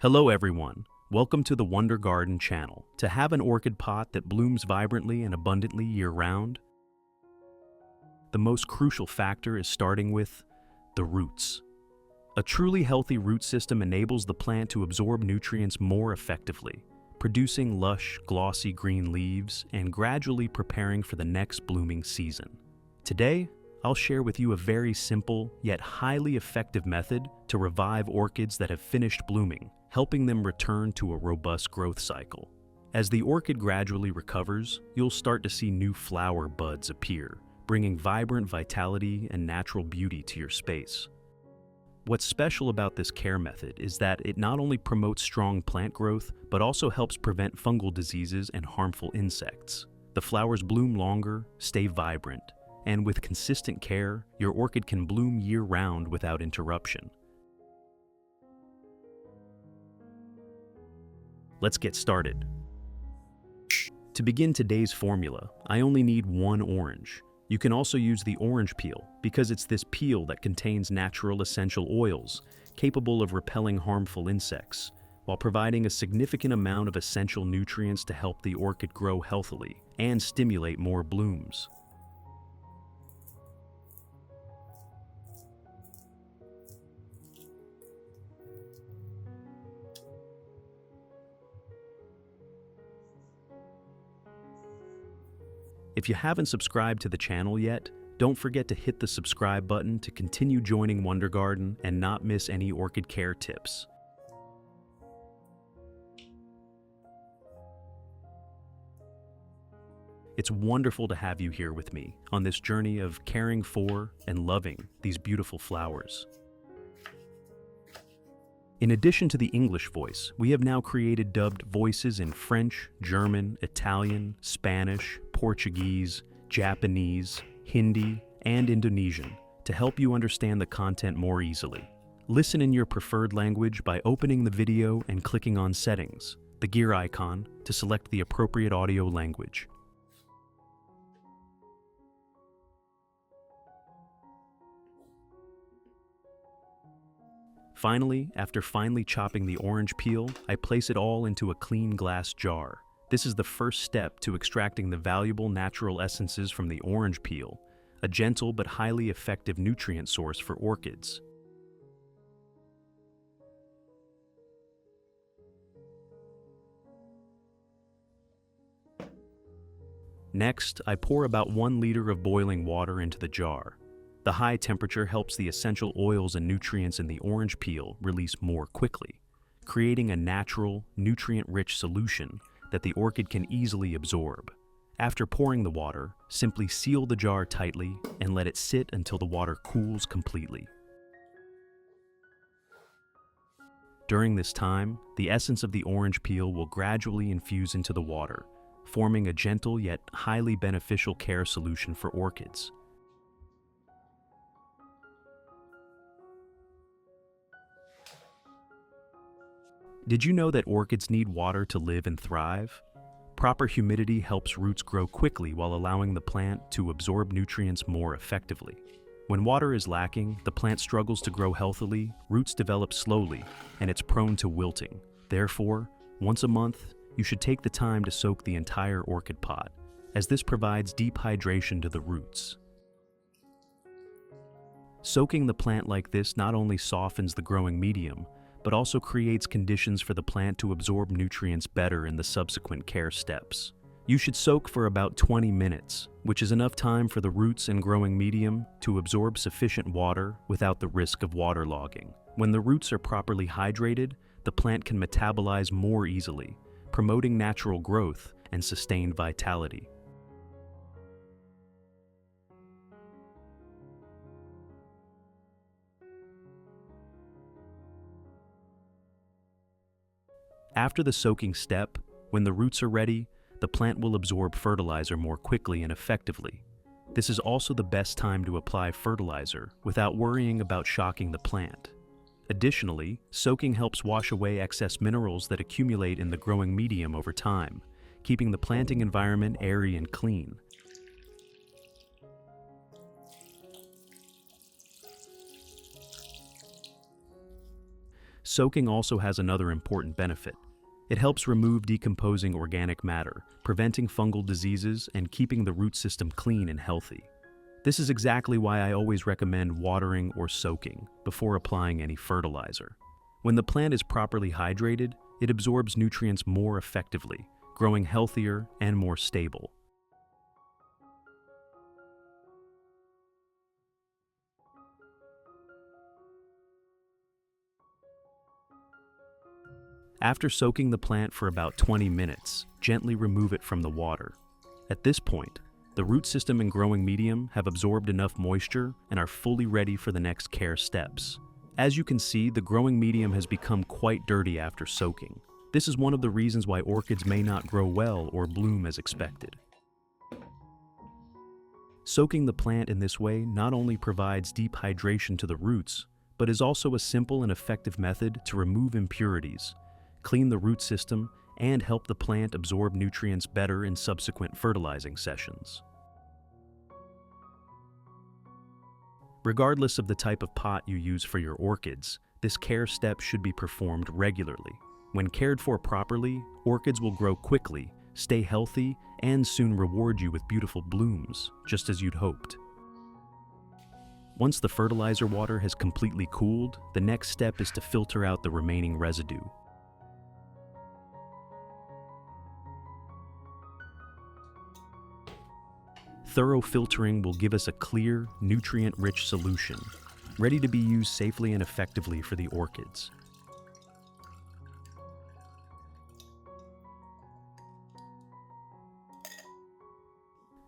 Hello everyone, welcome to the Wonder Garden channel. To have an orchid pot that blooms vibrantly and abundantly year-round, the most crucial factor is starting with the roots. A truly healthy root system enables the plant to absorb nutrients more effectively, producing lush, glossy green leaves and gradually preparing for the next blooming season. Today, I'll share with you a very simple yet highly effective method to revive orchids that have finished blooming, helping them return to a robust growth cycle. As the orchid gradually recovers, you'll start to see new flower buds appear, bringing vibrant vitality and natural beauty to your space. What's special about this care method is that it not only promotes strong plant growth, but also helps prevent fungal diseases and harmful insects. The flowers bloom longer, stay vibrant, and with consistent care, your orchid can bloom year-round without interruption. Let's get started. To begin today's formula, I only need 1 orange. You can also use the orange peel because it's this peel that contains natural essential oils capable of repelling harmful insects, while providing a significant amount of essential nutrients to help the orchid grow healthily and stimulate more blooms. If you haven't subscribed to the channel yet, don't forget to hit the subscribe button to continue joining Wonder Garden and not miss any orchid care tips. It's wonderful to have you here with me on this journey of caring for and loving these beautiful flowers. In addition to the English voice, we have now created dubbed voices in French, German, Italian, Spanish, Portuguese, Japanese, Hindi, and Indonesian to help you understand the content more easily. Listen in your preferred language by opening the video and clicking on Settings, the gear icon, to select the appropriate audio language. Finally, after finely chopping the orange peel, I place it all into a clean glass jar. This is the first step to extracting the valuable natural essences from the orange peel, a gentle but highly effective nutrient source for orchids. Next, I pour about 1 liter of boiling water into the jar. The high temperature helps the essential oils and nutrients in the orange peel release more quickly, creating a natural, nutrient-rich solution that the orchid can easily absorb. After pouring the water, simply seal the jar tightly and let it sit until the water cools completely. During this time, the essence of the orange peel will gradually infuse into the water, forming a gentle yet highly beneficial care solution for orchids. Did you know that orchids need water to live and thrive? Proper humidity helps roots grow quickly while allowing the plant to absorb nutrients more effectively. When water is lacking, the plant struggles to grow healthily, roots develop slowly, and it's prone to wilting. Therefore, once a month, you should take the time to soak the entire orchid pot, as this provides deep hydration to the roots. Soaking the plant like this not only softens the growing medium, but also creates conditions for the plant to absorb nutrients better in the subsequent care steps. You should soak for about 20 minutes, which is enough time for the roots and growing medium to absorb sufficient water without the risk of waterlogging. When the roots are properly hydrated, the plant can metabolize more easily, promoting natural growth and sustained vitality. After the soaking step, when the roots are ready, the plant will absorb fertilizer more quickly and effectively. This is also the best time to apply fertilizer without worrying about shocking the plant. Additionally, soaking helps wash away excess minerals that accumulate in the growing medium over time, keeping the planting environment airy and clean. Soaking also has another important benefit. It helps remove decomposing organic matter, preventing fungal diseases and keeping the root system clean and healthy. This is exactly why I always recommend watering or soaking before applying any fertilizer. When the plant is properly hydrated, it absorbs nutrients more effectively, growing healthier and more stable. After soaking the plant for about 20 minutes, gently remove it from the water. At this point, the root system and growing medium have absorbed enough moisture and are fully ready for the next care steps. As you can see, the growing medium has become quite dirty after soaking. This is one of the reasons why orchids may not grow well or bloom as expected. Soaking the plant in this way not only provides deep hydration to the roots, but is also a simple and effective method to remove impurities, clean the root system, and help the plant absorb nutrients better in subsequent fertilizing sessions. Regardless of the type of pot you use for your orchids, this care step should be performed regularly. When cared for properly, orchids will grow quickly, stay healthy, and soon reward you with beautiful blooms, just as you'd hoped. Once the fertilizer water has completely cooled, the next step is to filter out the remaining residue. Thorough filtering will give us a clear, nutrient-rich solution, ready to be used safely and effectively for the orchids.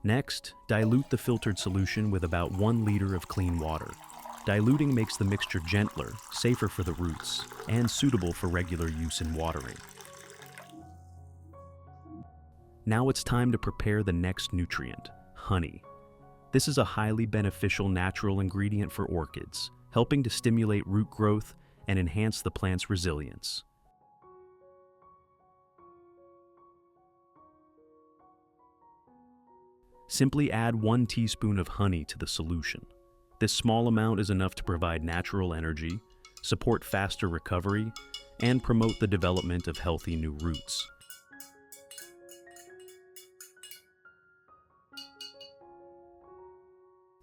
Next, dilute the filtered solution with about 1 liter of clean water. Diluting makes the mixture gentler, safer for the roots, and suitable for regular use in watering. Now it's time to prepare the next nutrient, honey. This is a highly beneficial natural ingredient for orchids, helping to stimulate root growth and enhance the plant's resilience. Simply add 1 teaspoon of honey to the solution. This small amount is enough to provide natural energy, support faster recovery, and promote the development of healthy new roots.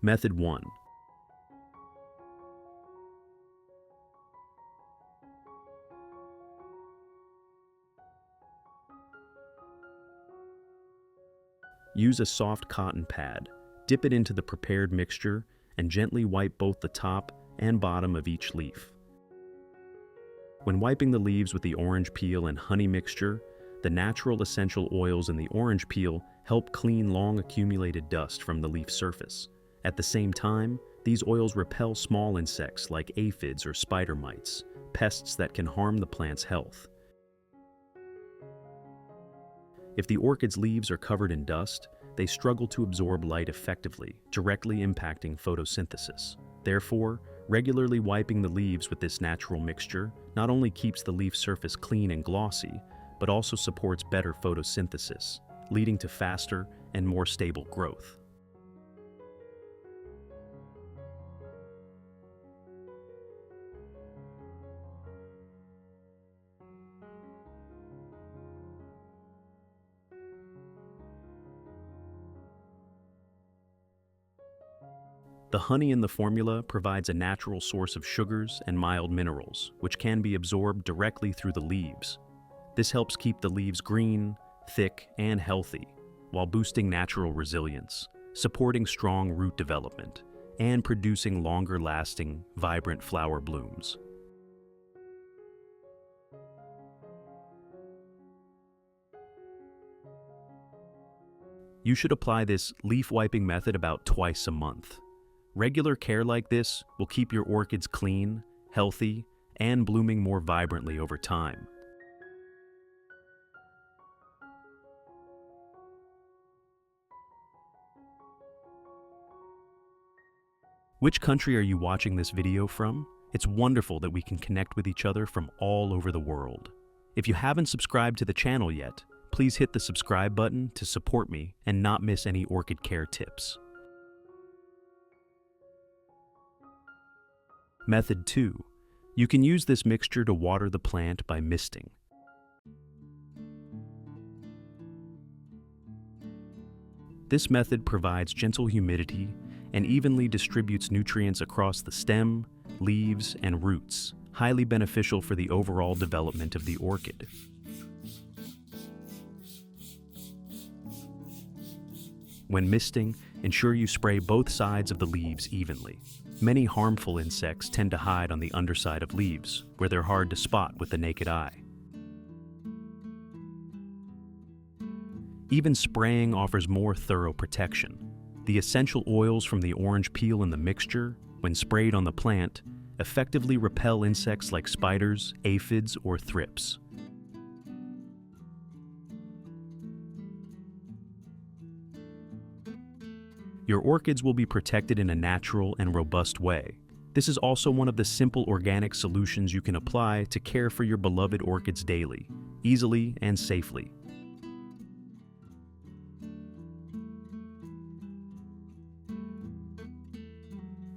Method 1. Use a soft cotton pad, dip it into the prepared mixture, and gently wipe both the top and bottom of each leaf. When wiping the leaves with the orange peel and honey mixture, the natural essential oils in the orange peel help clean long accumulated dust from the leaf surface. At the same time, these oils repel small insects like aphids or spider mites, pests that can harm the plant's health. If the orchid's leaves are covered in dust, they struggle to absorb light effectively, directly impacting photosynthesis. Therefore, regularly wiping the leaves with this natural mixture not only keeps the leaf surface clean and glossy, but also supports better photosynthesis, leading to faster and more stable growth. The honey in the formula provides a natural source of sugars and mild minerals, which can be absorbed directly through the leaves. This helps keep the leaves green, thick, and healthy, while boosting natural resilience, supporting strong root development, and producing longer-lasting, vibrant flower blooms. You should apply this leaf wiping method about twice a month. Regular care like this will keep your orchids clean, healthy, and blooming more vibrantly over time. Which country are you watching this video from? It's wonderful that we can connect with each other from all over the world. If you haven't subscribed to the channel yet, please hit the subscribe button to support me and not miss any orchid care tips. Method 2. You can use this mixture to water the plant by misting. This method provides gentle humidity and evenly distributes nutrients across the stem, leaves, and roots, highly beneficial for the overall development of the orchid. When misting, ensure you spray both sides of the leaves evenly. Many harmful insects tend to hide on the underside of leaves, where they're hard to spot with the naked eye. Even spraying offers more thorough protection. The essential oils from the orange peel in the mixture, when sprayed on the plant, effectively repel insects like spiders, aphids, or thrips. Your orchids will be protected in a natural and robust way. This is also one of the simple organic solutions you can apply to care for your beloved orchids daily, easily and safely.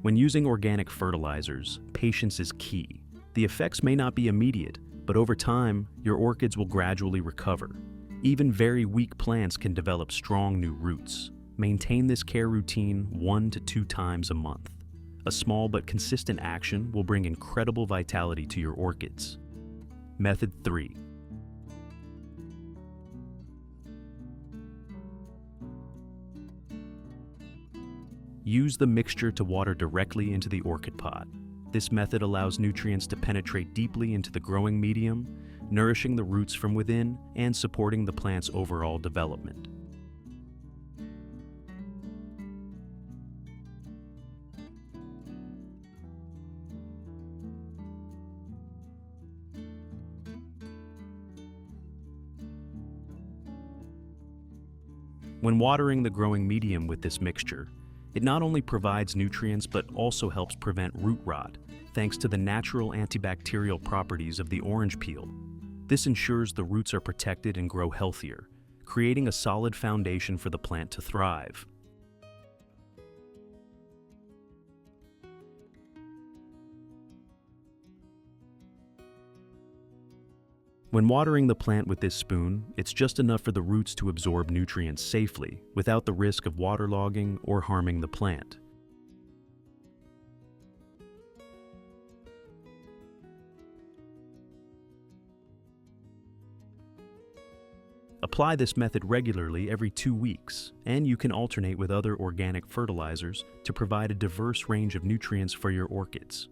When using organic fertilizers, patience is key. The effects may not be immediate, but over time, your orchids will gradually recover. Even very weak plants can develop strong new roots. Maintain this care routine 1 to 2 times a month. A small but consistent action will bring incredible vitality to your orchids. Method 3. Use the mixture to water directly into the orchid pot. This method allows nutrients to penetrate deeply into the growing medium, nourishing the roots from within and supporting the plant's overall development. When watering the growing medium with this mixture, it not only provides nutrients but also helps prevent root rot, thanks to the natural antibacterial properties of the orange peel. This ensures the roots are protected and grow healthier, creating a solid foundation for the plant to thrive. When watering the plant with this spoon, it's just enough for the roots to absorb nutrients safely, without the risk of waterlogging or harming the plant. Apply this method regularly every 2 weeks, and you can alternate with other organic fertilizers to provide a diverse range of nutrients for your orchids.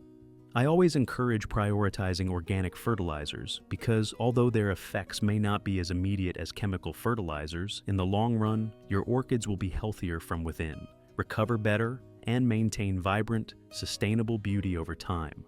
I always encourage prioritizing organic fertilizers because although their effects may not be as immediate as chemical fertilizers, in the long run, your orchids will be healthier from within, recover better, and maintain vibrant, sustainable beauty over time.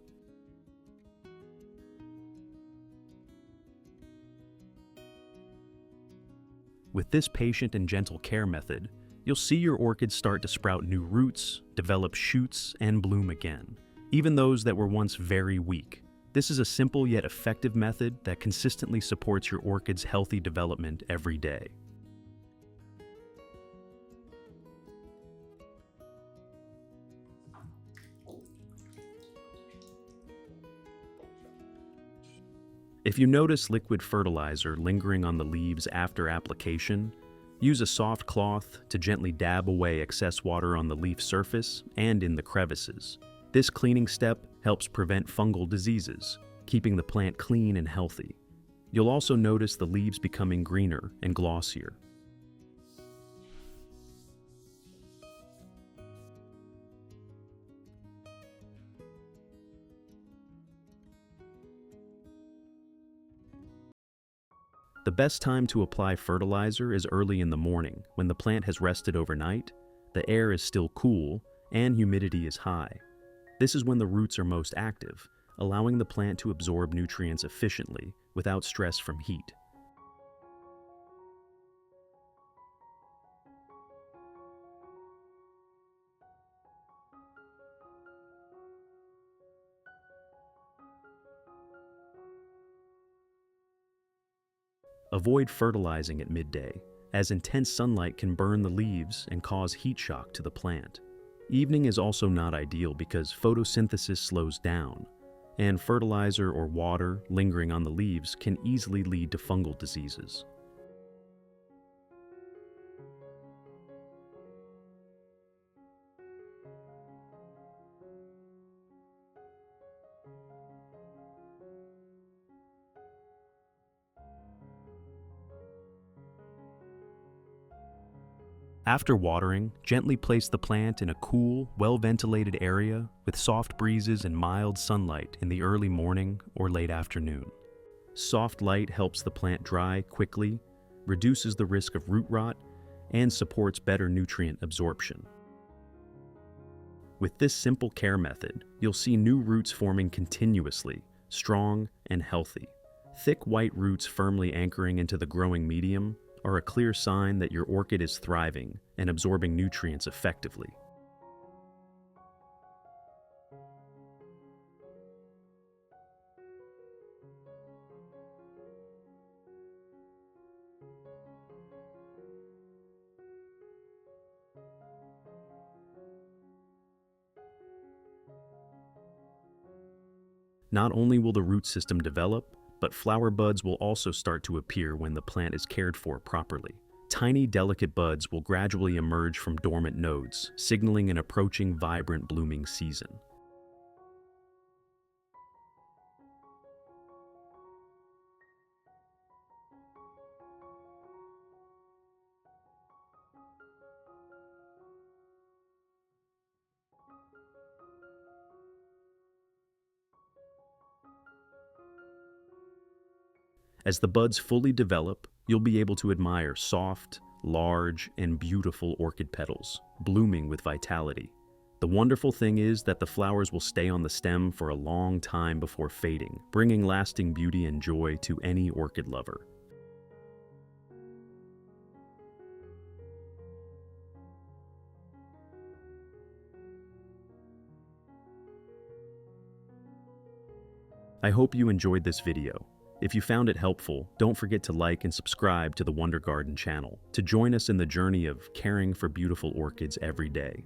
With this patient and gentle care method, you'll see your orchids start to sprout new roots, develop shoots, and bloom again, even those that were once very weak. This is a simple yet effective method that consistently supports your orchid's healthy development every day. If you notice liquid fertilizer lingering on the leaves after application, use a soft cloth to gently dab away excess water on the leaf surface and in the crevices. This cleaning step helps prevent fungal diseases, keeping the plant clean and healthy. You'll also notice the leaves becoming greener and glossier. The best time to apply fertilizer is early in the morning, when the plant has rested overnight, the air is still cool, and humidity is high. This is when the roots are most active, allowing the plant to absorb nutrients efficiently without stress from heat. Avoid fertilizing at midday, as intense sunlight can burn the leaves and cause heat shock to the plant. Evening is also not ideal because photosynthesis slows down. and fertilizer or water lingering on the leaves can easily lead to fungal diseases. After watering, gently place the plant in a cool, well-ventilated area with soft breezes and mild sunlight in the early morning or late afternoon. Soft light helps the plant dry quickly, reduces the risk of root rot, and supports better nutrient absorption. With this simple care method, you'll see new roots forming continuously, strong and healthy. Thick white roots firmly anchoring into the growing medium are a clear sign that your orchid is thriving and absorbing nutrients effectively. Not only will the root system develop, but flower buds will also start to appear when the plant is cared for properly. Tiny, delicate buds will gradually emerge from dormant nodes, signaling an approaching vibrant blooming season. As the buds fully develop, you'll be able to admire soft, large, and beautiful orchid petals, blooming with vitality. The wonderful thing is that the flowers will stay on the stem for a long time before fading, bringing lasting beauty and joy to any orchid lover. I hope you enjoyed this video. If you found it helpful, don't forget to like and subscribe to the Wonder Garden channel to join us in the journey of caring for beautiful orchids every day.